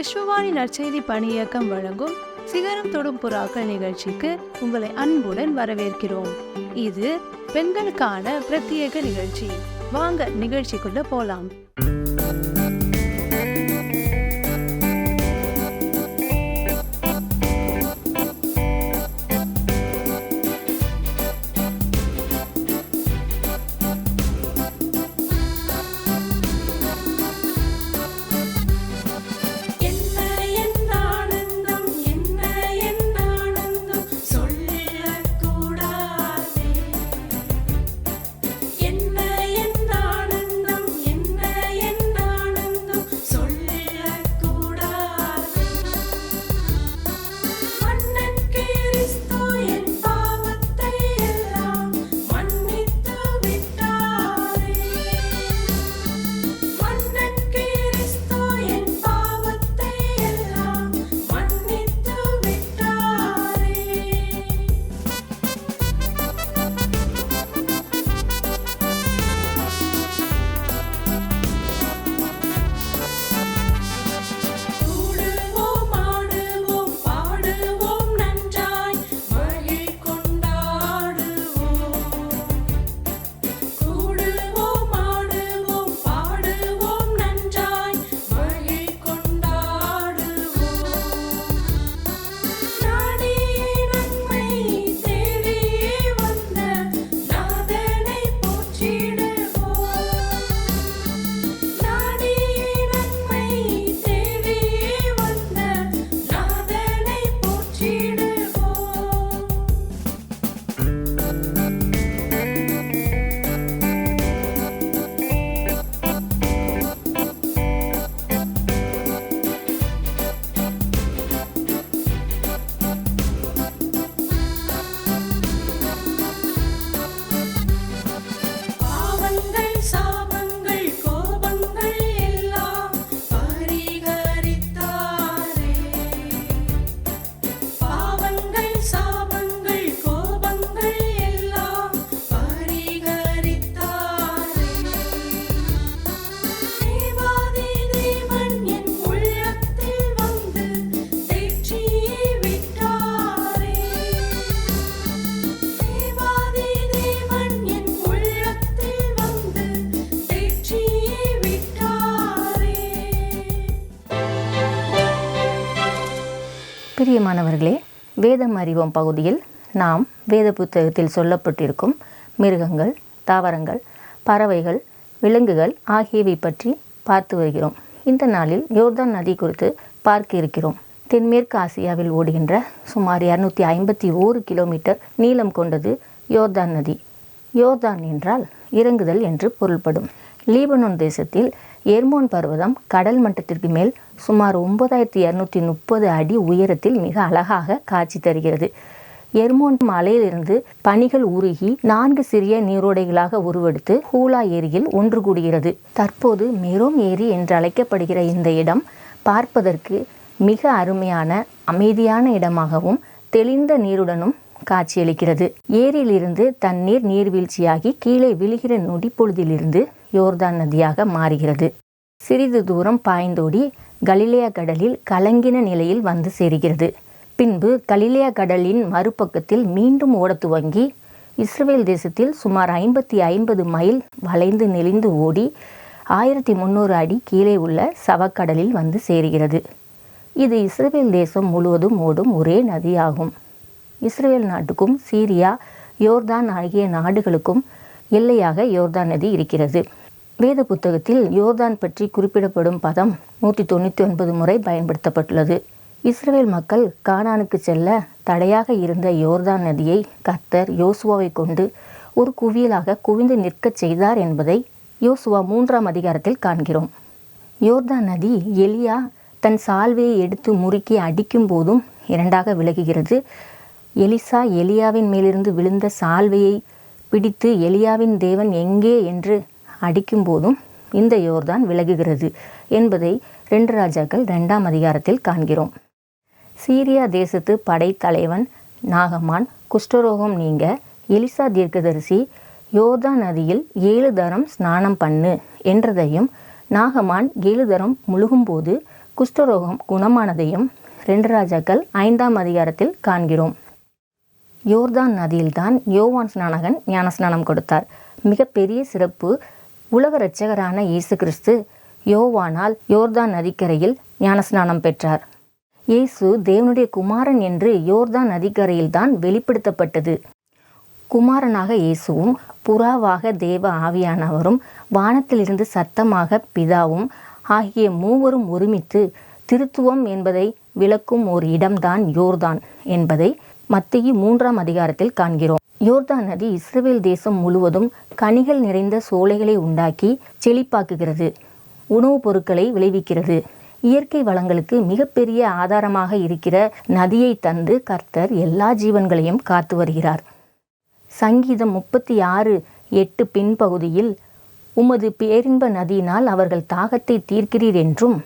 விஸ்வவாணி நற்செய்தி பணி இயக்கம் வழங்கும் சிகரம் தொடும் புறாக்கள் நிகழ்ச்சிக்கு உங்களை அன்புடன் வரவேற்கிறோம். இது பெண்களுக்கான பிரத்யேக நிகழ்ச்சி. வாங்க நிகழ்ச்சிக்குள்ள போலாம். பிரியமானவர்களே, வேதம் அறிவோம் பகுதியில் நாம் வேத புத்தகத்தில் சொல்லப்பட்டிருக்கும் மிருகங்கள், தாவரங்கள், பறவைகள், விலங்குகள் ஆகியவை பற்றி பார்த்து வருகிறோம். இந்த நாளில் யோர்தான் நதி குறித்து பார்க்க இருக்கிறோம். தென்மேற்கு ஆசியாவில் ஓடுகின்ற சுமார் 251 கிலோமீட்டர் நீளம் கொண்டது யோர்தான் நதி. யோர்தான் என்றால் இறங்குதல் என்று பொருள்படும். லீபனோன் தேசத்தில் எர்மோன் பர்வதம் கடல் மட்டத்திற்கு மேல் சுமார் 9230 அடி உயரத்தில் மிக அழகாக காட்சி தருகிறது. எர்மோன் மலையிலிருந்து பனிகள் உருகி 4 சிறிய நீரோடைகளாக உருவெடுத்து ஹூலா ஏரியில் ஒன்று கூடுகிறது. தற்போது மெரோம் ஏரி என்று அழைக்கப்படுகிற இந்த இடம் பார்ப்பதற்கு மிக அருமையான அமைதியான இடமாகவும் தெளிந்த நீருடனும் காட்சியளிக்கிறது. ஏரியிலிருந்து தண்ணீர் நீர்வீழ்ச்சியாகி கீழே விழுகிற நொடி பொழுதிலிருந்து யோர்தான் நதியாக மாறுகிறது. சிறிது தூரம் பாய்ந்தோடி கலிலேயா கடலில் கலங்கின நிலையில் வந்து சேருகிறது. பின்பு கலிலேயா கடலின் மறுபக்கத்தில் மீண்டும் ஓடத் துவங்கி இஸ்ரவேல் தேசத்தில் சுமார் 50 மைல் வளைந்து நெளிந்து ஓடி 1300 அடி கீழே உள்ள சவக்கடலில் வந்து சேருகிறது. இது இஸ்ரவேல் தேசம் முழுவதும் ஓடும் ஒரே நதியாகும். இஸ்ரவேல் நாட்டுக்கும் சீரியா, யோர்தான் ஆகிய நாடுகளுக்கும் எல்லையாக யோர்தான் நதி இருக்கிறது. வேத புத்தகத்தில் யோர்தான் பற்றி குறிப்பிடப்படும் பதம் 199 முறை பயன்படுத்தப்பட்டுள்ளது. இஸ்ரவேல் மக்கள் கானானுக்கு செல்ல தடையாக இருந்த யோர்தான் நதியை கர்த்தர் யோசுவாவை கொண்டு ஒரு குவியலாக குவிந்து நிற்கச் செய்தார் என்பதை யோசுவா 3ஆம் அதிகாரத்தில் காண்கிறோம். யோர்தான் நதி எலியா தன் சால்வையை எடுத்து முறுக்கி அடிக்கும் போதும் இரண்டாக விலகுகிறது. எலிசா எலியாவின் மேலிருந்து விழுந்த சால்வையை பிடித்து எலியாவின் தேவன் எங்கே என்று அடிக்கும் போதும் இந்த யோர்தான் விலகுகிறது என்பதை 2 ராஜாக்கள் 2ஆம் அதிகாரத்தில் காண்கிறோம். சீரியா தேசத்து படைத்தலைவன் நாகமான் குஷ்டரோகம் நீங்க எலிசா தீர்க்கதரிசி யோர்தான் நதியில் 7 தரம் ஸ்நானம் பண்ணு என்றதையும், நாகமான் 7 தரம் முழுகும்போது குஷ்டரோகம் குணமானதையும் 2 ராஜாக்கள் 5ஆம் அதிகாரத்தில் காண்கிறோம். யோர்தான் நதியில்தான் யோவான் ஸ்நானகன் ஞானஸ்நானம் கொடுத்தார். மிகப்பெரிய சிறப்பு, உலக இரட்சகரான இயேசு கிறிஸ்து யோவானால் யோர்தான் நதிக்கரையில் ஞானஸ்நானம் பெற்றார். இயேசு தேவனுடைய குமாரன் என்று யோர்தான் நதிக்கரையில்தான் வெளிப்படுத்தப்பட்டது. குமாரனாக இயேசுவும் புறாவாக தேவ ஆவியானவரும் வானத்திலிருந்து சத்தமாக பிதாவும் ஆகிய மூவரும் ஒருமித்து திருத்துவம் என்பதை விளக்கும் ஒரு இடம்தான் யோர்தான் என்பதை மத்தேயு 3ஆம் அதிகாரத்தில் காண்கிறோம். யோர்தான் நதி இஸ்ரவேல் தேசம் முழுவதும் கனிகள் நிறைந்த சோலைகளை உண்டாக்கி செழிப்பாக்குகிறது, உணவுப் பொருட்களை விளைவிக்கிறது. இயற்கை வளங்களுக்கு மிகப்பெரிய ஆதாரமாக இருக்கிற நதியை தந்து கர்த்தர் எல்லா ஜீவன்களையும் காத்து வருகிறார். சங்கீதம் 36:8 பின்பகுதியில் உமது பேரின்ப நதியினால் அவர்கள் தாகத்தை தீர்க்கிறீர் என்றும்,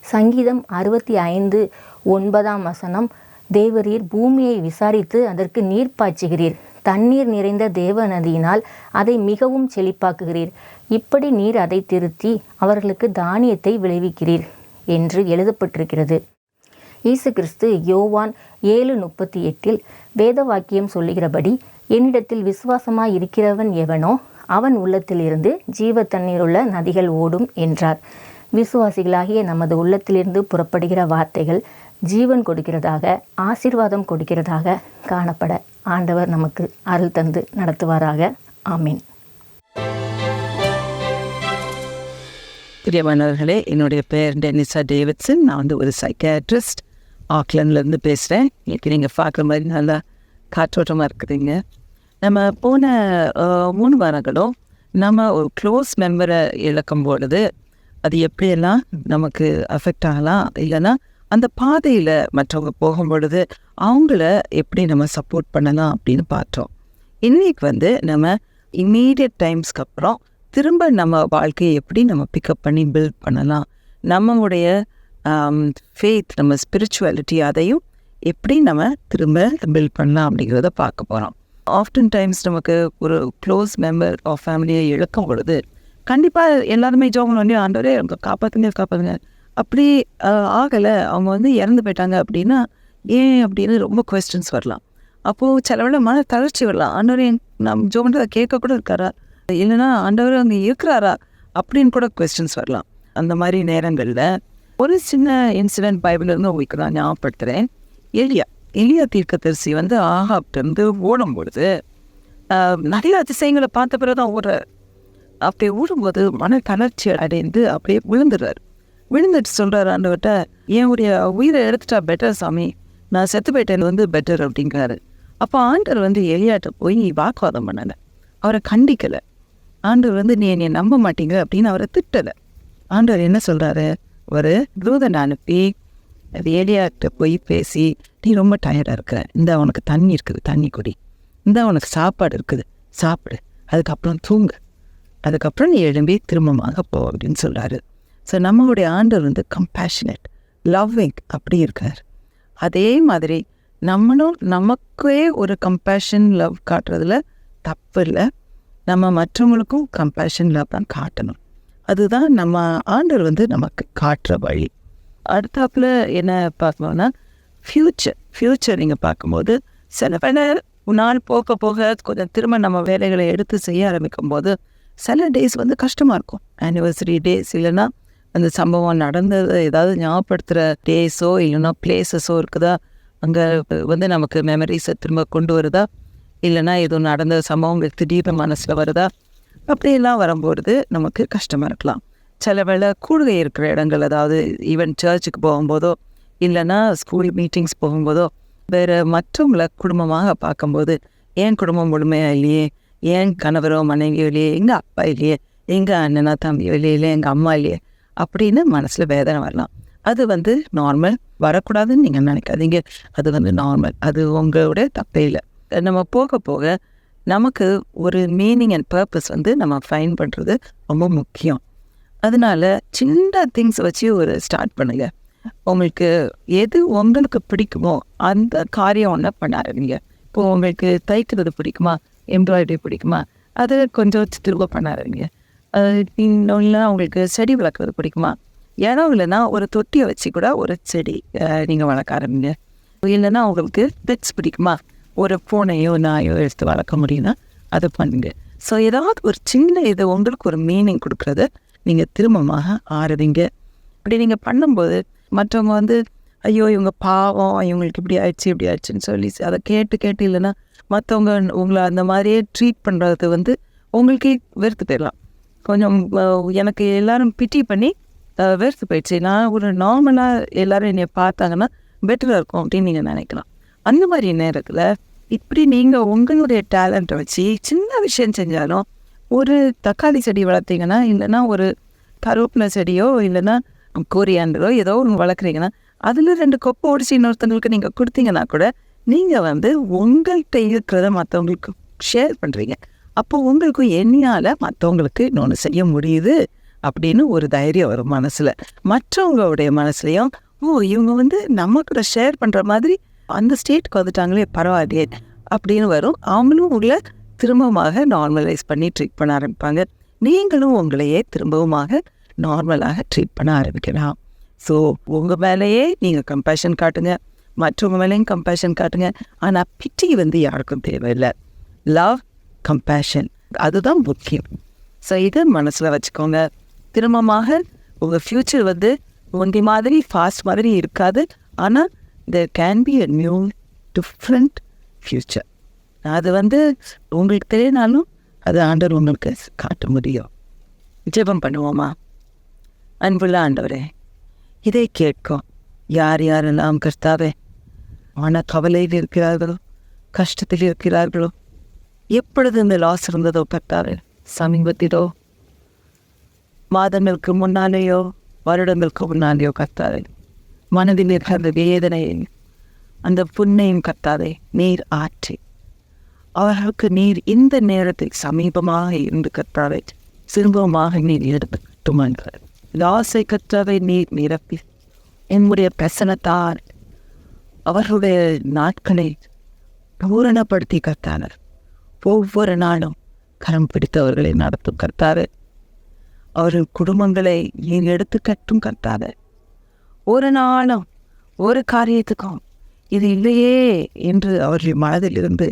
சங்கீதம் 65:9 தேவரீர் பூமியை விசாரித்து அதற்கு நீர் பாய்ச்சுகிறீர், தண்ணீர் நிறைந்த தேவ நதியினால் அதை மிகவும் செழிப்பாக்குகிறீர், இப்படி நீர் அதை திருத்தி அவர்களுக்கு தானியத்தை விளைவிக்கிறீர் என்று எழுதப்பட்டிருக்கிறது. இயேசு கிறிஸ்து யோவான் 7:38 வேத வாக்கியம் சொல்லுகிறபடி, என்னிடத்தில் விசுவாசமாய் இருக்கிறவன் எவனோ அவன் உள்ளத்திலிருந்து ஜீவ தண்ணீருள்ள நதிகள் ஓடும் என்றார். விசுவாசிகளாகிய நமது உள்ளத்திலிருந்து புறப்படுகிற வார்த்தைகள் ஜீவன் கொடுக்கிறதாக, ஆசீர்வாதம் கொடுக்கிறதாக காணப்பட ஆண்டவர் நமக்கு அருள் தந்து நடத்துவாராக. ஆமீன். பிரியமானவர்களே, என்னுடைய பெயர் டெனிசா டேவிட்சன். நான் ஒரு சைக்கியாட்ரிஸ்ட் ஆக்லாண்ட்லேருந்து பேசுகிறேன். இன்னைக்கு நீங்கள் பார்க்குற மாதிரி நல்லா காற்றோட்டமாக இருக்குதுங்க. நம்ம போன 3 வாரங்களும் நம்ம ஒரு க்ளோஸ் மெம்பரை இழக்கும் பொழுது அது எப்படியெல்லாம் நமக்கு அஃபெக்ட் ஆகலாம், இல்லைன்னா அந்த பாதையில் மற்றவங்க போகும் பொழுது அவங்கள எப்படி நம்ம சப்போர்ட் பண்ணலாம் அப்படின்னு பார்த்தோம். இன்றைக்கி நம்ம இம்மீடியட் டைம்ஸ்க்கு அப்புறம் திரும்ப நம்ம வாழ்க்கையை எப்படி நம்ம பிக்கப் பண்ணி பில்ட் பண்ணலாம், நம்மளுடைய ஃபேத், நம்ம ஸ்பிரிச்சுவாலிட்டி, அதையும் எப்படி நம்ம திரும்ப பில்ட் பண்ணலாம் அப்படிங்கிறத பார்க்க போகிறோம். ஆஃப்டன் டைம்ஸ் நமக்கு ஒரு க்ளோஸ் மெம்பர் ஆஃப் ஃபேமிலியை இழக்கும் பொழுது கண்டிப்பாக எல்லாருமே ஜோம் பண்ணி ஆண்டவரே காப்பாற்றுங்க அப்படி ஆகலை, அவங்க இறந்து போயிட்டாங்க அப்படின்னா ஏன் அப்படின்னு ரொம்ப கொஸ்டின்ஸ் வரலாம். அப்போது சிலவேளை மன தளர்ச்சி வரலாம். ஆண்டவரே நம்ம ஜோம் பண்ணுறதை கேட்க கூட இருக்காரா, இல்லைன்னா ஆண்டவர் அங்கே இருக்கிறாரா அப்படின்னு கூட கொஸ்டின்ஸ் வரலாம். அந்த மாதிரி நேரங்களில் ஒரு சின்ன இன்சிடென்ட் பைபிளிருந்து உங்களுக்கு நான் ஞாபகப்படுத்துகிறேன். எலியா தீர்க்கதரிசி ஆகாப்டிருந்து ஓடும் பொழுது நிறைய அதிசயங்களை பார்த்த பிறகு தான் ஓடுறார். அப்படி ஓடும்போது மன தளர்ச்சி அடைந்து அப்படியே விழுந்துட்டு சொல்கிறார் ஆண்டவர்கிட்ட, என்னுடைய உயிரை எடுத்துட்டா பெட்டர் சாமி, நான் செத்து போயிட்டேன் பெட்டர் அப்படிங்கிறாரு. அப்போ ஆண்டவர் எலியாட்ட போய் வாக்குவாதம் பண்ணலை, அவரை கண்டிக்கலை. ஆண்டவர் நீ என்னை நம்ப மாட்டீங்க அப்படின்னு அவரை திட்டலை. ஆண்டவர் என்ன சொல்கிறாரு, ஒரு தூதனை அனுப்பி எலியாட்ட போய் பேசி, நீ ரொம்ப டயர்டாக இருக்கிற, இந்த உனக்கு தண்ணி இருக்குது, தண்ணி குடி, இந்த உனக்கு சாப்பாடு இருக்குது, சாப்பிடு, அதுக்கப்புறம் தூங்கு, அதுக்கப்புறம் நீ எழும்பி திரும்பமாக போ அப்படின்னு சொல்கிறாரு. ஸோ நம்மளுடைய ஆண்டவர் கம்பேஷனேட், லவ்விங் அப்படி இருக்கார். அதே மாதிரி நம்மளும் நமக்கே ஒரு கம்பேஷன் லவ் காட்டுறதுல தப்பு இல்லை. நம்ம மற்றவங்களுக்கும் கம்பேஷன் லவ் தான் காட்டணும். அதுதான் நம்ம ஆண்டவர் நமக்கு காட்டுற வழி. அடுத்தாப்புல என்ன பார்க்கணும்னா ஃப்யூச்சர் நீங்கள் பார்க்கும்போது சில நாள் போக போக கொஞ்சம் திரும்ப நம்ம வேலைகளை எடுத்து செய்ய ஆரம்பிக்கும் போது சில டேஸ் கஷ்டமாக இருக்கும். ஆனிவர்சரி டேஸ், இல்லைன்னா அந்த சம்பவம் நடந்தது ஏதாவது ஞாபகப்படுத்துகிற டேஸோ இல்லைன்னா பிளேசஸோ இருக்குதா, அங்கே நமக்கு மெமரிஸை திரும்ப கொண்டு வருதா, இல்லைன்னா எதுவும் நடந்த சம்பவம் திடீர்னு மனசில் வருதா, அப்படியெல்லாம் வரும்பொழுது நமக்கு கஷ்டமாக இருக்கலாம். சில வேளை கூடுகை இருக்கிற இடங்கள், அதாவது ஈவன் சர்ச்சுக்கு போகும்போதோ இல்லைன்னா ஸ்கூல் மீட்டிங்ஸ் போகும்போதோ வேறு மற்றவங்களை குடும்பமாக பார்க்கும்போது என் குடும்பம் முழுமையாக இல்லையே, என் கணவரோ மனைவியோ இல்லையே, எங்கள் அப்பா இல்லையே, எங்கள் அண்ணனா தம்பியோ இல்லையே, எங்கள் அம்மா இல்லையே அப்படின்னு மனசில் வேதனை வரலாம். அது நார்மல், வரக்கூடாதுன்னு நீங்கள் நினைக்காதீங்க. அது நார்மல், அது உங்களோட தப்பே இல்லை. நம்ம போக போக நமக்கு ஒரு மீனிங் அண்ட் பர்பஸ் நம்ம ஃபைன் பண்ணுறது ரொம்ப முக்கியம். அதனால சின்ன திங்ஸ் வச்சு ஒரு ஸ்டார்ட் பண்ணுங்க. உங்களுக்கு எது உங்களுக்கு பிடிக்குமோ அந்த காரியம் ஒன்று பண்ண ஆரம்பிங்க. இப்போ உங்களுக்கு தைக்கிறது பிடிக்குமா, எம்ப்ராய்டரி பிடிக்குமா, அதை கொஞ்சம் திரும்ப பண்ண ஆரம்பிங்க. இன்னொன்று உங்களுக்கு செடி வளர்க்குறது பிடிக்குமா, இடம் இல்லைன்னா ஒரு தொட்டியை வச்சு கூட ஒரு செடி நீங்கள் வளர்க்க ஆரம்பிங்க. இல்லைன்னா உங்களுக்கு பெட்ஸ் பிடிக்குமா, ஒரு பூனையோ நாயோ எடுத்து வளர்க்க முடியும்னா அதை பண்ணுங்க. ஸோ ஏதாவது ஒரு சின்ன இது உங்களுக்கு ஒரு மீனிங் கொடுக்குறத நீங்கள் திரும்பமாக ஆரம்பிங்க. அப்படி நீங்கள் பண்ணும்போது மற்றவங்க ஐயோ இவங்க பாவம், இவங்களுக்கு இப்படி ஆயிடுச்சு இப்படி ஆயிடுச்சுன்னு சொல்லி அதை கேட்டு இல்லைன்னா மற்றவங்க உங்களை அந்த மாதிரியே ட்ரீட் பண்ணுறது உங்களுக்கே வெறுத்து போயிடலாம். கொஞ்சம் எனக்கு எல்லாரும் பிட்டி பண்ணி வெறுத்து போயிடுச்சு, நான் ஒரு நார்மலாக எல்லோரும் என்னை பார்த்தாங்கன்னா பெட்டராக இருக்கும் அப்படின்னு நீங்கள் நினைக்கலாம். அந்த மாதிரி நேரத்தில் இப்படி நீங்கள் உங்களுடைய டேலண்ட்டை வச்சு சின்ன விஷயம் செஞ்சாலும், ஒரு தக்காளி செடி வளர்த்தீங்கன்னா, இல்லைன்னா ஒரு கருவேப்பிலை செடியோ இல்லைன்னா கோரியாண்டரோ ஏதோ ஒன்று வளர்க்குறீங்கன்னா அதில் 2 கொப்பை ஒடிச்சு இன்னொருத்தவங்களுக்கு நீங்கள் கொடுத்தீங்கன்னா கூட நீங்கள் உங்கள்கிட்ட இருக்கிறத மற்றவங்களுக்கு ஷேர் பண்ணுறீங்க. அப்போ உங்களுக்கும் என்னையால் மற்றவங்களுக்கு இன்னொன்று செய்ய முடியுது அப்படின்னு ஒரு தைரியம் வரும் மனசில். மற்றவங்களுடைய மனசுலையும் இவங்க நம்ம கூட ஷேர் பண்ணுற மாதிரி அந்த ஸ்டேட்டுக்கு வந்துட்டாங்களே பரவாயில்லையே அப்படின்னு வரும். அவங்களும் உங்களை திரும்பமாக நார்மலைஸ் பண்ணி ட்ரீட் பண்ண ஆரம்பிப்பாங்க. நீங்களும் உங்களையே திரும்பவுமாக நார்மலாக ட்ரீட் பண்ண ஆரம்பிக்கலாம். ஸோ உங்கள் மேலேயே நீங்கள் கம்பேஷன் காட்டுங்க, மற்றவங்க மேலேயும் கம்பேஷன் காட்டுங்க. ஆனால் பிட்டி யாருக்கும் தேவையில்லை. லவ், கம்பேஷன் அதுதான் முக்கியம். ஸோ இதை மனசில் வச்சுக்கோங்க. திரும்பமாக உங்கள் ஃப்யூச்சர் முந்தி மாதிரி ஃபாஸ்ட் மாதிரி இருக்காது. ஆனால் there can be a new different future. அது உங்களுக்கு தெரியனாலும் அது ஆண்டவர் உங்களுக்கு காட்ட முடியும். ஜெபம் பண்ணுவோமா? அன்புள்ள ஆண்டவரே, இதை கேட்கும் யார் யாரெல்லாம் கர்த்தாவே கவலையில் இருக்கிறார்களோ, கஷ்டத்தில் இருக்கிறார்களோ, எப்பொழுது இந்த லாஸ் இருந்ததோ கர்த்தாவே, சமீபத்திலோ மாதங்களுக்கு முன்னாலேயோ வருடங்களுக்கு முன்னாலேயோ கர்த்தாவே, மனதில் இருக்கிற அந்த வேதனையை அந்த புண்ணையும் கர்த்தாவே நீர் ஆற்றி அவர்களுக்கு நீர் இந்த நேரத்தில் சமீபமாக இருந்து கர்த்தாவே சிறுபமாக நீர் எடுத்துமான்கிறார். லாஸை கர்த்தாவே நீர் நிரப்பி என்னுடைய பிரசனத்தால் அவர்களுடைய நாட்களை பூரணப்படுத்தி கர்த்தார். ஒவ்வொரு நாளும் கரம் பிடித்தவர்களை நடத்தும் கர்த்தாவே, அவர்கள் குடும்பங்களை நீர் எடுத்து கட்டும் கர்த்தாவே. ஒரு நாளும் ஒரு காரியத்துக்கும் இது இல்லையே என்று அவர்கள் மனதில் இருந்து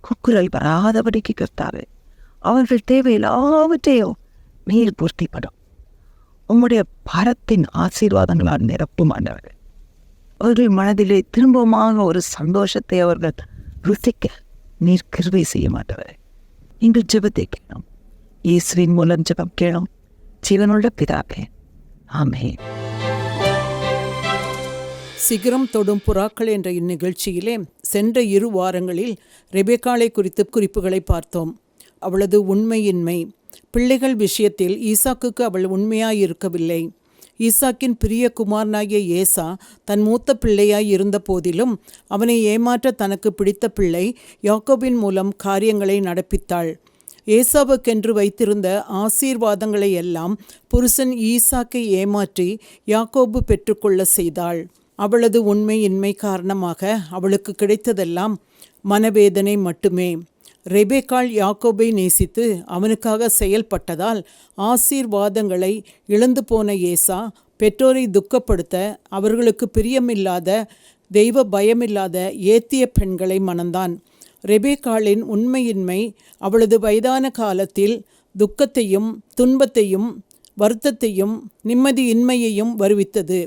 குக்குரல் வராதபடிக்கு கர்த்தாவே, அவர்கள் தேவை எல்லாவற்றையும் நீர் பூர்த்திப்படும். உம்முடைய பாரத்தின் ஆசீர்வாதங்களால் நிரப்பும் ஆண்டவர்கள். அவர்கள் மனதிலே திரும்பமாக ஒரு சந்தோஷத்தை அவர்கள் ருசிக்க நீர் கிருபை செய்ய மாட்டவர். நீங்கள் ஜெபத்தை கேளும். இயேசுவின் மூலம் ஜெபம் கேளும். ஜீவனுள்ள பிதாவே, ஆமென். சிகரம் தொடும் புறாக்கள் என்ற இந்நிகழ்ச்சியிலே சென்ற 2 வாரங்களில் ரெபெக்காளை குறித்து குறிப்புகளை பார்த்தோம். அவளது உண்மையின்மை, பிள்ளைகள் விஷயத்தில் ஈசாக்குக்கு அவள் உண்மையாயிருக்கவில்லை. ஈசாக்கின் பிரிய குமாரனாகிய ஏசா தன் மூத்த பிள்ளையாய் இருந்த போதிலும் அவனை ஏமாற்ற தனக்கு பிடித்த பிள்ளை யாக்கோபின் மூலம் காரியங்களை நடப்பித்தாள். ஏசாவுக்கென்று வைத்திருந்த ஆசீர்வாதங்களை எல்லாம் புருஷன் ஈசாக்கை ஏமாற்றி யாக்கோபு பெற்றுக்கொள்ள செய்தாள். அவளது உண்மையின்மை காரணமாக அவளுக்கு கிடைத்ததெல்லாம் மனவேதனை மட்டுமே. ரெபெக்காள் யாக்கோபை நேசித்து அவனுக்காக செயல்பட்டதால் ஆசீர்வாதங்களை இழந்து போன ஏசா பெற்றோரை துக்கப்படுத்த அவர்களுக்கு பிரியமில்லாத, தெய்வ பயமில்லாத ஏத்திய பெண்களை மணந்தான். ரெபெக்காளின் உண்மையின்மை அவளது வயதான காலத்தில் துக்கத்தையும் துன்பத்தையும் வருத்தத்தையும் நிம்மதியின்மையையும் வருவித்தது.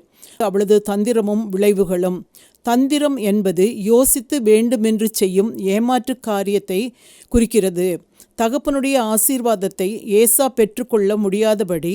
அவளது தந்திரமும் விளைவுகளும். தந்திரம் என்பது யோசித்து வேண்டுமென்று செய்யும் ஏமாற்று காரியத்தை குறிக்கிறது. தகப்பனுடைய ஆசீர்வாதத்தை ஏசா பெற்றுக்கொள்ள முடியாதபடி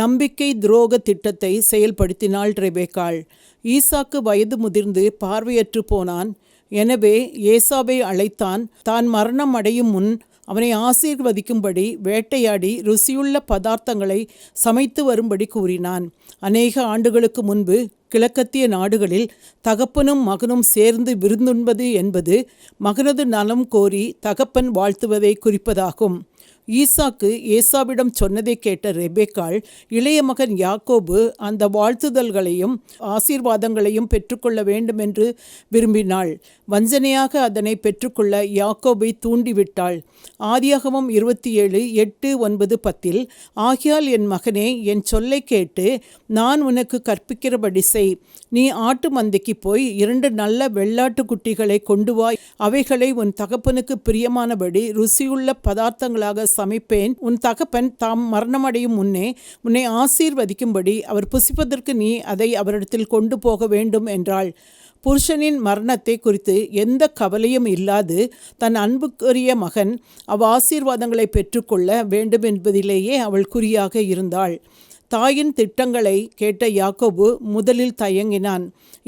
நம்பிக்கை துரோக திட்டத்தை செயல்படுத்தினாள் ரெபெக்காள். ஈசாக்கு வயது முதிர்ந்து பார்வையற்று போனான். எனவே ஏசாவை அழைத்தான். தான் மரணம் அடையும் முன் அவனை ஆசீர்வதிக்கும்படி வேட்டையாடி ருசியுள்ள பதார்த்தங்களை சமைத்து வரும்படி கூறினான். அநேக ஆண்டுகளுக்கு முன்பு கிழக்கத்திய நாடுகளில் தகப்பனும் மகனும் சேர்ந்து விருந்துண்பது என்பது மகனது நலம் கோரி தகப்பன் வாழ்த்துவதை குறிப்பதாகும். ஈசாக்கு ஏசாவிடம் சொன்னதை கேட்ட ரெபேக்காள் இளைய மகன் யாக்கோபு அந்த வாழ்த்துதல்களையும் ஆசீர்வாதங்களையும் பெற்றுக்கொள்ள வேண்டும் என்று விரும்பினாள். வஞ்சனையாக அதனை பெற்றுக்கொள்ள யாக்கோபை தூண்டிவிட்டாள். ஆதியாகமம் 27:8-9-10 ஆகியால் என் மகனே, என் சொல்லை கேட்டு நான் உனக்கு கற்பிக்கிறபடி செய். நீ ஆட்டு மந்தைக்கு போய் 2 நல்ல வெள்ளாட்டு குட்டிகளை கொண்டு வா. அவைகளை உன் தகப்பனுக்கு பிரியமானபடி ருசியுள்ள பதார்த்தங்களாக சமைப்பேன். உன் தகப்பன் தாம் மரணமடையும் முன்னே உன்னை ஆசீர்வதிக்கும்படி அவர் புசிப்பதற்கு நீ அதை அவரிடத்தில் கொண்டு போக வேண்டும் என்றாள். புருஷனின் மரணத்தை குறித்து எந்த கவலையும் இல்லாது தன் அன்புக்குரிய மகன் ஆசீர்வாதங்களை பெற்றுக்கொள்ள வேண்டும் என்பதிலேயே அவள் குறியாக இருந்தாள். தாயின் திட்டங்களை கேட்ட யாக்கோபு முதலில் தயங்கினான்.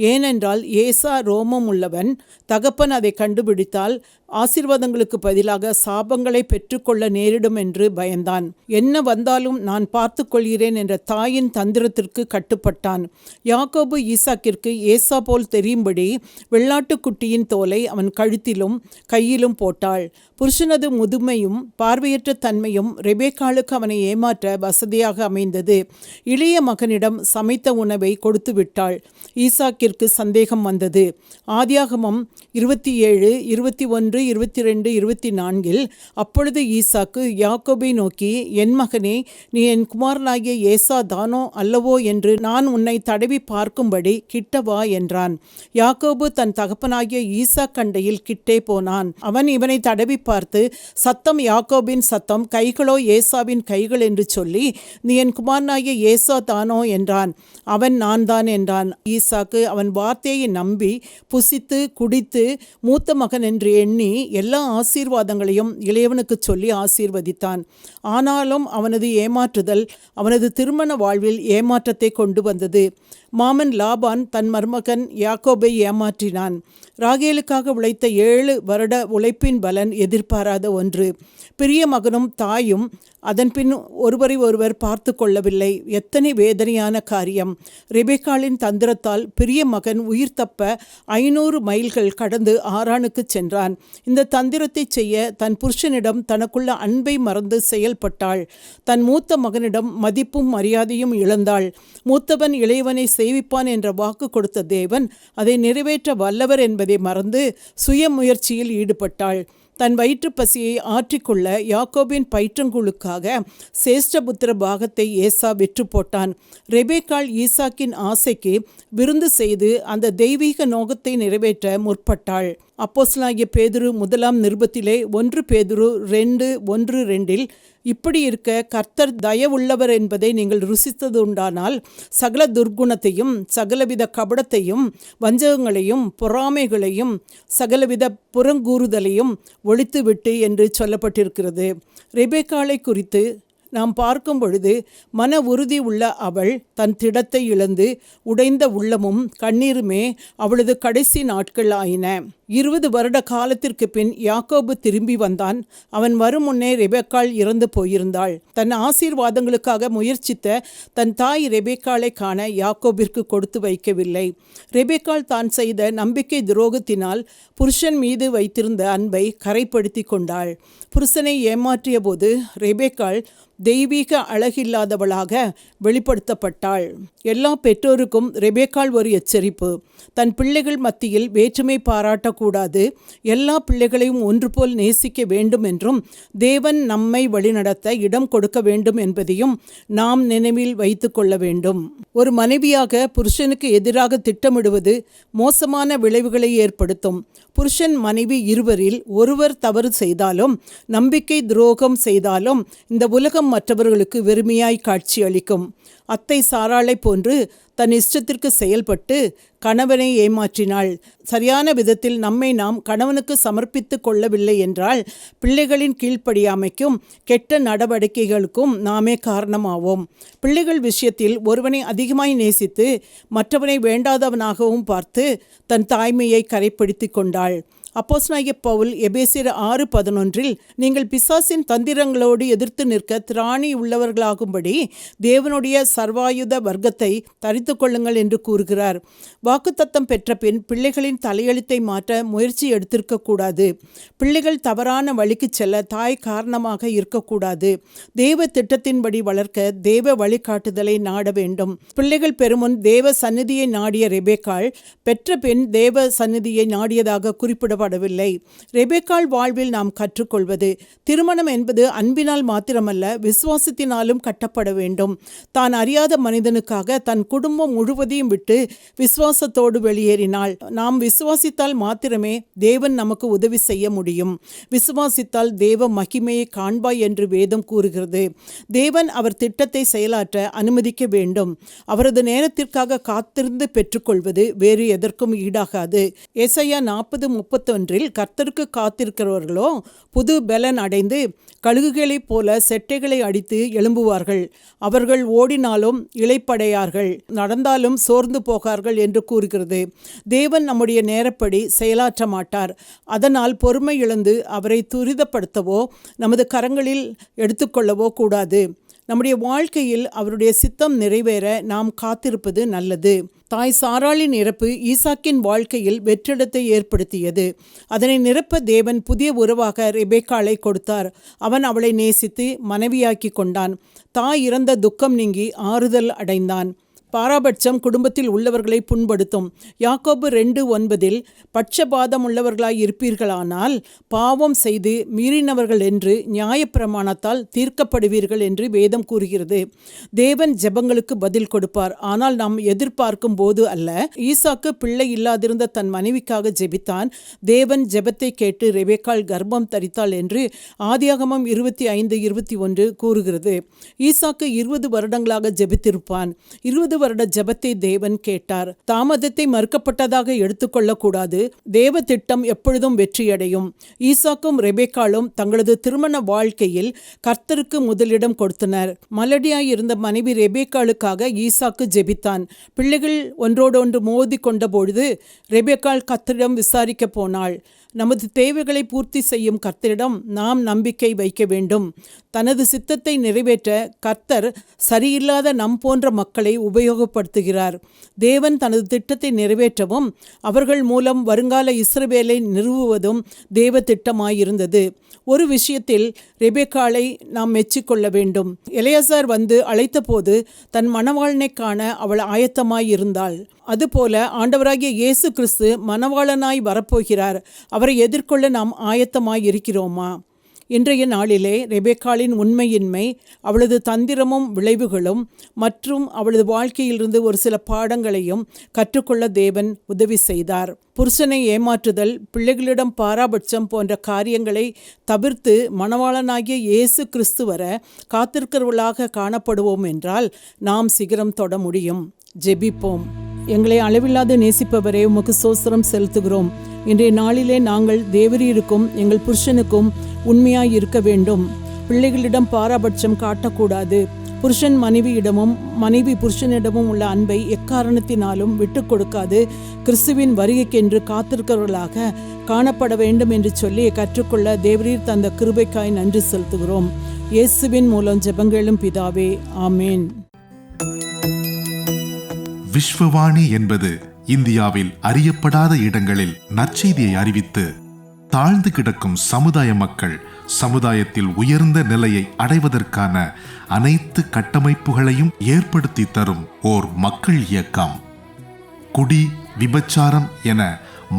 ஏனென்றால் ஏசா ரோமம் உள்ளவன். தகப்பன் அதை கண்டுபிடித்தால் ஆசீர்வாதங்களுக்கு பதிலாக சாபங்களை பெற்றுக்கொள்ள நேரிடும் என்று பயந்தான். என்ன வந்தாலும் நான் பார்த்து கொள்கிறேன் என்ற தாயின் தந்திரத்திற்கு கட்டுப்பட்டான். யாக்கோபு ஈசாக்கிற்கு ஏசா போல் தெரியும்படி வெள்ளாட்டுக்குட்டியின் தோலை அவன் கழுத்திலும் கையிலும் போட்டாள். புருஷனது முதுமையும் பார்வையற்ற தன்மையும் ரெபேக்காளுக்கு அவனை ஏமாற்ற வசதியாக அமைந்தது. இளைய மகனிடம் சமைத்த உணவை கொடுத்து விட்டாள். ஈசாக்கிற்கு சந்தேகம் வந்தது. ஆதியாகமம் 27:21-22-24 அப்பொழுது ஈசாக்கு யாக்கோபை நோக்கி, என் மகனே, நீ என் குமாரனாகிய ஏசா தானோ அல்லவோ என்று நான் உன்னை தடவி பார்க்கும்படி கிட்ட வா என்றான். யாக்கோபு தன் தகப்பனாகிய ஈசா கண்டையில் கிட்டே போனான். அவன் இவனை தடவி பார்த்து, சத்தம் யாக்கோபின் சத்தம், கைகளோ ஏசாவின் கைகள் என்று சொல்லி, நீ என் குமாரனாகிய ஏசா தானோ என்றான். அவன் நான் தான் என்றான். ஈசாக்கு அவன் வார்த்தையை நம்பி புசித்து குடித்து மூத்த மகன் என்று எண்ணி எல்லா ஆசீர்வாதங்களையும் இளையவனுக்கு சொல்லி ஆசீர்வதித்தான். ஆனாலும் அவனது ஏமாற்றுதல் அவனது திருமண வாழ்வில் ஏமாற்றத்தை கொண்டு வந்தது. மாமன் லாபான் தன் மருமகன் யாக்கோபை ஏமாற்றினான். ராகேலுக்காக உழைத்த 7 வருட உழைப்பின் பலன் எதிர்பாராத ஒன்று. பிரிய மகனும் தாயும் அதன் பின் ஒருவரை ஒருவர் பார்த்து கொள்ளவில்லை. எத்தனை வேதனையான காரியம்! ரெபேக்காளின் தந்திரத்தால் பிரிய மகன் உயிர் தப்ப 500 மைல்கள் கடந்து ஆரானுக்கு சென்றான். இந்த தந்திரத்தை செய்ய தன் புருஷனிடம் தனக்குள்ள அன்பை மறந்து செயல்பட்டாள். தன் மூத்த மகனிடம் மதிப்பும் மரியாதையும் இழந்தாள். மூத்தவன் இளையவனை சேவிப்பான் என்ற வாக்கு கொடுத்த தேவன் அதை நிறைவேற்ற வல்லவர் என்பதை மறந்து சுய முயற்சியில் ஈடுபட்டாள். தன் வயிற்று பசியை ஆற்றிக்கொள்ள யாக்கோபின் பயிற்றங்குழுக்காக சேஷ்டபுத்திர பாகத்தை ஏசா விற்று போட்டான். ரெபேக்காள் ஈசாக்கின் ஆசைக்கு விருந்து செய்து அந்த தெய்வீக நோக்கத்தை நிறைவேற்ற முற்பட்டாள். அப்போஸ்தலனாகிய பேதுரு 1 நிருபத்திலே 1 பேதுரு 2:1-2 இப்படி இருக்க கர்த்தர் தயவுள்ளவர் என்பதை நீங்கள் ருசித்தது உண்டானால் சகல துர்க்குணத்தையும் சகலவித கபடத்தையும் வஞ்சகங்களையும் பொறாமைகளையும் சகலவித புறங்கூறுதலையும் ஒழித்துவிட்டு என்று சொல்லப்பட்டிருக்கிறது. ரெபேக்காளை குறித்து நாம் பார்க்கும் பொழுது மன உறுதி உள்ள அவள் தன் திடத்தை இழந்து உடைந்த உள்ளமும் கண்ணீருமே அவளது கடைசி நாட்கள் ஆயின. 20 வருட காலத்திற்கு பின் யாக்கோபு திரும்பி வந்தான். அவன் வரும் முன்னே ரெபேக்காள் இறந்து போயிருந்தாள். தன் ஆசீர்வாதங்களுக்காக முயற்சித்த தன் தாய் ரெபேக்காளை காண யாக்கோபிற்கு கொடுத்து வைக்கவில்லை. ரெபேக்காள் தான் செய்த நம்பிக்கை துரோகத்தினால் புருஷன் மீது வைத்திருந்த அன்பை கரைப்படுத்தி கொண்டாள். புருஷனை ஏமாற்றிய போது ரெபேக்காள் தெய்வீக அழகில்லாதவளாக வெளிப்படுத்தப்பட்டாள். எல்லா பெற்றோருக்கும் ரெபேக்காள் ஒரு எச்சரிப்பு. தன் பிள்ளைகள் மத்தியில் வேற்றுமை பாராட்டக்கூடாது. எல்லா பிள்ளைகளையும் ஒன்று போல் நேசிக்க வேண்டும் என்றும் தேவன் நம்மை வழிநடத்த இடம் கொடுக்க வேண்டும் என்பதையும் நாம் நினைவில் வைத்து கொள்ள வேண்டும். ஒரு மனைவியாக புருஷனுக்கு எதிராக திட்டமிடுவது மோசமான விளைவுகளை ஏற்படுத்தும். புருஷன் மனைவி இருவரில் ஒருவர் தவறு செய்தாலும் நம்பிக்கை துரோகம் செய்தாலும் இந்த உலகம் மற்றவர்களுக்கு வெறுமையாய் காட்சி அளிக்கும். அத்தை சாராளை போன்று தன் இஷ்டத்திற்கு செயல்பட்டு கணவனை ஏமாற்றினாள். சரியான விதத்தில் நம்மை நாம் கணவனுக்கு சமர்ப்பித்து கொள்ளவில்லை என்றால் பிள்ளைகளின் கீழ்ப்படியாமைக்கும் கெட்ட நடவடிக்கைகளுக்கும் நாமே காரணமாவோம். பிள்ளைகள் விஷயத்தில் ஒருவனை அதிகமாய் நேசித்து மற்றவனை வேண்டாதவனாகவும் பார்த்து தன் தாய்மையை கரைப்படுத்தி கொண்டாள். அப்போஸ்தலனாகிய பவுல் எபேசியர் 6:11 நீங்கள் பிசாசின் தந்திரங்களோடு எதிர்த்து நிற்க திராணி உள்ளவர்களாகும்படி தேவனுடைய சர்வாயுத வர்க்கத்தை தரித்து கொள்ளுங்கள் என்று கூறுகிறார். வாக்குத்தத்தம் பெற்ற பின் பிள்ளைகளின் தலையெழுத்தை மாற்ற முயற்சி எடுத்திருக்கக்கூடாது. பிள்ளைகள் தவறான வழிக்கு செல்ல தாய் காரணமாக இருக்கக்கூடாது. தேவ திட்டத்தின்படி வளர்க்க தேவ வழிகாட்டுதலை நாட வேண்டும். பிள்ளைகள் பெருமுன் தேவ சந்நிதியை நாடிய ரெபேக்காள் பெற்ற பின் தேவ சந்நிதியை நாடியதாக குறிப்பிடப்படவில்லை. ரெபேக்காள் வாழ்வில் நாம் கற்றுக்கொள்வது, திருமணம் என்பது அன்பினால் மாத்திரமல்ல விசுவாசத்தினாலும் கட்டப்பட வேண்டும். தான் அறியாத மனிதனுக்காக தன் குடும்பம் முழுவதையும் விட்டு விசுவாசத்தோடு வெளியேறினாள். நாம் விசுவாசித்தால் மாத்திரமே தேவன் நமக்கு உதவி செய்ய முடியும். விசுவாசித்தால் தேவ மகிமையை காண்பாய் என்று வேதம் கூறுகிறது. தேவன் அவர் திட்டத்தை செயலாற்ற அனுமதிக்க வேண்டும். அவரது நேரத்திற்காக காத்திருந்து பெற்றுக்கொள்வது வேறு எதற்கும் ஈடாகாது. ஏசாயா 40:31 கர்த்தருக்கு காத்திருக்கிறவர்களோ புது பலன் அடைந்து கழுகுகளைப் போல செட்டைகளை அடித்து எழும்புவார்கள். அவர்கள் ஓடினாலும் இளைப்படையார்கள், நடந்தாலும் சோர்ந்து போகார்கள் என்று கூறுகிறது. தேவன் நம்முடைய நேரப்படி செயலாற்ற மாட்டார். அதனால் பொறுமை இழந்து அவரை துரிதப்படுத்தவோ நமது கரங்களில் எடுத்துக்கொள்ளவோ கூடாது. நம்முடைய வாழ்க்கையில் அவருடைய சித்தம் நிறைவேற நாம் காத்திருப்பது நல்லது. தாய் சாராளின் இறப்பு ஈசாக்கின் வாழ்க்கையில் வெற்றிடத்தை ஏற்படுத்தியது. அதனை நிரப்ப தேவன் புதிய உறவாக ரெபேக்காளை கொடுத்தார். அவன் அவளை நேசித்து மனைவியாக்கி கொண்டான். தாய் இறந்த துக்கம் நீங்கி ஆறுதல் அடைந்தான். பாராபட்சம் குடும்பத்தில் உள்ளவர்களை புண்படுத்தும். யாக்கோபு 2:9 பட்சபாதம் உள்ளவர்களாய் இருப்பீர்களானால் பாவம் செய்து மீறினவர்கள் என்று நியாயப்பிரமாணத்தால் தீர்க்கப்படுவீர்கள் என்று வேதம் கூறுகிறது. தேவன் ஜெபங்களுக்கு பதில் கொடுப்பார், ஆனால் நாம் எதிர்பார்க்கும் போது அல்ல. ஈசாக்கு பிள்ளை இல்லாதிருந்த தன் மனைவிக்காக ஜெபித்தான். தேவன் ஜெபத்தை கேட்டு ரெபேக்காள் கர்ப்பம் தரித்தாள் என்று ஆதியாகமம் 25:21 கூறுகிறது. ஈசாக்கு 20 வருடங்களாக ஜெபித்திருப்பான். 20 வருட ஜெபத்தை தேவன் கேட்டார். தாமதத்தை மறுக்கப்பட்டதாக எடுத்துக்கொள்ளக்கூடாது. தேவ திட்டம் எப்பொழுதும் வெற்றியடையும். ஈசாக்கும் ரெபேக்காளும் தங்களது திருமண வாழ்க்கையில் கர்த்தருக்கு முதலிடம் கொடுத்தனர். மலடியாய் இருந்த மனைவி ரெபேக்காளுக்காக ஈசாக்கு ஜெபித்தான். பிள்ளைகள் ஒன்றோடொன்று மோதி கொண்ட பொழுது ரெபேக்காள் கர்த்தரிடம் விசாரிக்க போனாள். நமது தேவைகளை பூர்த்தி செய்யும் கர்த்தரிடம் நாம் நம்பிக்கை வைக்க வேண்டும். தனது சித்தத்தை நிறைவேற்ற கர்த்தர் சரியில்லாத நம் போன்ற மக்களை உபயோகப்படுத்துகிறார். தேவன் தனது திட்டத்தை நிறைவேற்றவும் அவர்கள் மூலம் வருங்கால இஸ்ரவேலை நிறுவுவதும் தேவ திட்டமாயிருந்தது. ஒரு விஷயத்தில் ரெபேக்காளை நாம் மெச்சிக்கொள்ள வேண்டும். எலெயாசார் வந்து அழைத்த போது தன் மணவாளனை காண அவள் ஆயத்தமாயிருந்தாள். அதுபோல ஆண்டவராகிய இயேசு கிறிஸ்து மணவாளனாய் வரப்போகிறார். அவரை எதிர்கொள்ள நாம் ஆயத்தமாயிருக்கிறோமா? இன்றைய நாளிலே ரெபேக்காளின் உண்மையின்மை, அவளது தந்திரமும் விளைவுகளும் மற்றும் அவளது வாழ்க்கையிலிருந்து ஒரு சில பாடங்களையும் கற்றுக்கொள்ள தேவன் உதவி செய்தார். புருஷனை ஏமாற்றுதல், பிள்ளைகளிடம் பாராபட்சம் போன்ற காரியங்களை தவிர்த்து மணவாளனாகிய இயேசு கிறிஸ்து வர காத்திருக்கிறவர்களாக காணப்படுவோம் என்றால் நாம் சிகரம் தொட முடியும். ஜெபிப்போம். எங்களை அளவில்லாது நேசிப்பவரே, உமக்கு ஸ்தோத்திரம் செலுத்துகிறோம். இன்றைய நாளிலே நாங்கள் தேவரீருக்கும் எங்கள் புருஷனுக்கும் உண்மையாய் இருக்க வேண்டும். பிள்ளைகளிடம் பாராபட்சம் காட்டக்கூடாது. புருஷன் மனைவியிடமும் மனைவி புருஷனிடமும் உள்ள அன்பை எக்காரணத்தினாலும் விட்டு கொடுக்காது கிறிஸ்துவின் வருகைக்கென்று காத்திருக்கிறவர்களாக காணப்பட வேண்டும் என்று சொல்லி கற்றுக்கொள்ள தேவரீர் தந்த கிருபைக்காய் நன்றி செலுத்துகிறோம். இயேசுவின் மூலம் ஜெபங்களும் பிதாவே, ஆமேன். விஸ்வவாணி என்பது இந்தியாவில் அறியப்படாத இடங்களில் நற்செய்தியை அறிவித்து தாழ்ந்து கிடக்கும் சமுதாய மக்கள் சமுதாயத்தில் உயர்ந்த நிலையை அடைவதற்கான அனைத்து கட்டமைப்புகளையும் ஏற்படுத்தி தரும் ஓர் மக்கள் இயக்கம். குடி, விபச்சாரம் என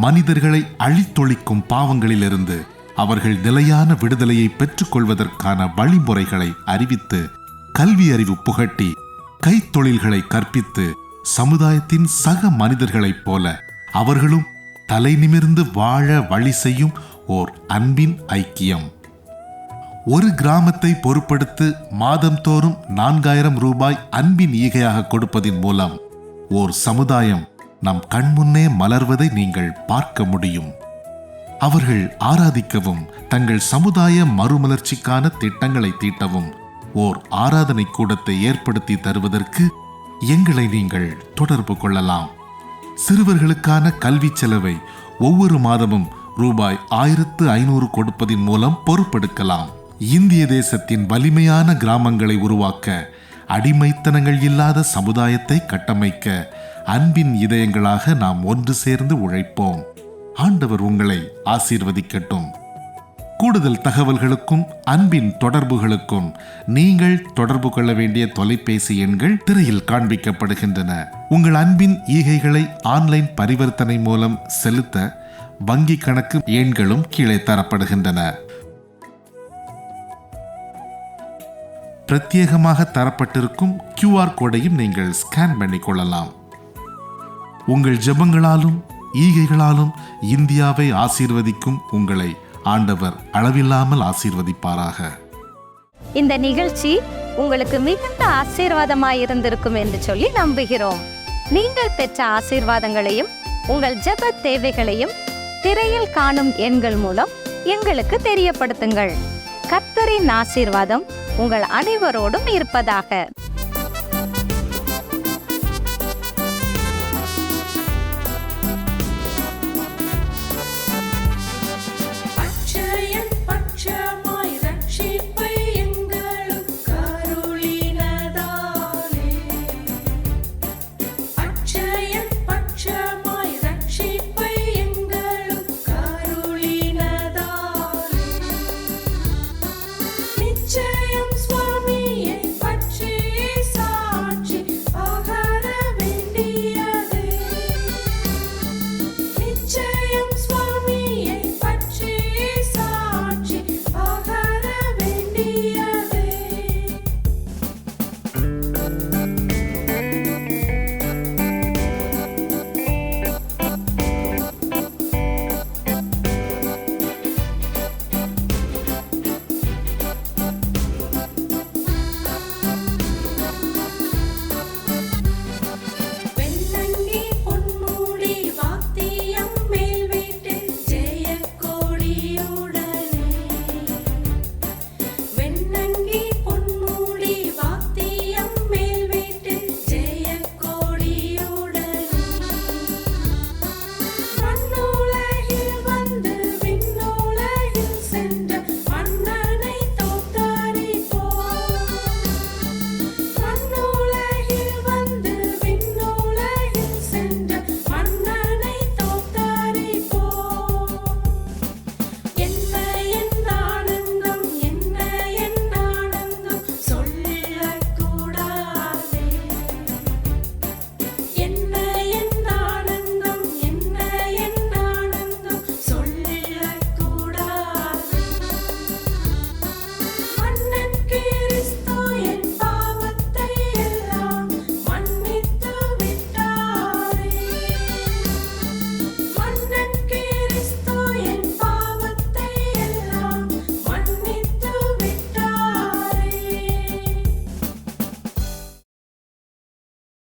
மனிதர்களை அழித்தொழிக்கும் பாவங்களிலிருந்து அவர்கள் நிலையான விடுதலையை பெற்றுக்கொள்வதற்கான வழிமுறைகளை அறிவித்து கல்வி அறிவு புகட்டி கைத்தொழில்களை கற்பித்து சமுதாயத்தின் சக மனிதர்களைப் போல அவர்களும் தலை நிமிர்ந்து வாழ வழி செய்யும் ஓர் அன்பின் ஐக்கியம். ஒரு கிராமத்தை பொறுப்படுத்து மாதந்தோறும் 4000 ரூபாய் அன்பின் ஈகையாக கொடுப்பதின் மூலம் ஓர் சமுதாயம் நம் கண்முன்னே மலர்வதை நீங்கள் பார்க்க முடியும். அவர்கள் ஆராதிக்கவும் தங்கள் சமுதாய மறுமலர்ச்சிக்கான திட்டங்களை தீட்டவும் ஓர் ஆராதனை கூடத்தை ஏற்படுத்தி தருவதற்கு எங்களை நீங்கள் தொடர்பு கொள்ளலாம். சிறுவர்களுக்கான கல்வி செலவை ஒவ்வொரு மாதமும் ரூபாய் 1500 கொடுப்பதின் மூலம் பொறுப்பெடுக்கலாம். இந்திய தேசத்தின் வலிமையான கிராமங்களை உருவாக்க, அடிமைத்தனங்கள் இல்லாத சமுதாயத்தை கட்டமைக்க, அன்பின் இதயங்களாக நாம் ஒன்று சேர்ந்து உழைப்போம். ஆண்டவர் உங்களை ஆசீர்வதிக்கட்டும். கூடுதல் தகவல்களுக்கும் அன்பின் தொடர்புகளுக்கும் நீங்கள் தொடர்பு கொள்ள வேண்டிய தொலைபேசி எண்கள் திரையில் காண்பிக்கப்படுகின்றன. உங்கள் அன்பின் ஈகைகளை ஆன்லைன் பரிவர்த்தனை மூலம் செலுத்த வங்கி கணக்கு எண்களும் கீழே தரப்படுகின்றன. பிரத்யேகமாக தரப்பட்டிருக்கும் QR கோடையும் நீங்கள் ஸ்கேன் பண்ணிக் கொள்ளலாம். உங்கள் ஜெபங்களாலும் ஈகைகளாலும் இந்தியாவை ஆசீர்வதிக்கும் உங்களை ஆண்டவர் அளவில்லாமல் ஆசீர்வதிப்பாராக. இந்த நிகழ்ச்சி உங்களுக்கு மிகுந்த ஆசீர்வாதமாய் இருந்திருக்கும் என்று சொல்லி நம்புகிறோம். நீங்கள் பெற்ற ஆசீர்வாதங்களையும் உங்கள் ஜெப தேவைகளையும் திரையில் காணும் எண்கள் மூலம் எங்களுக்கு தெரியப்படுத்துங்கள். கர்த்தரின் ஆசீர்வாதம் உங்கள் அனைவரோடும் இருப்பதாக.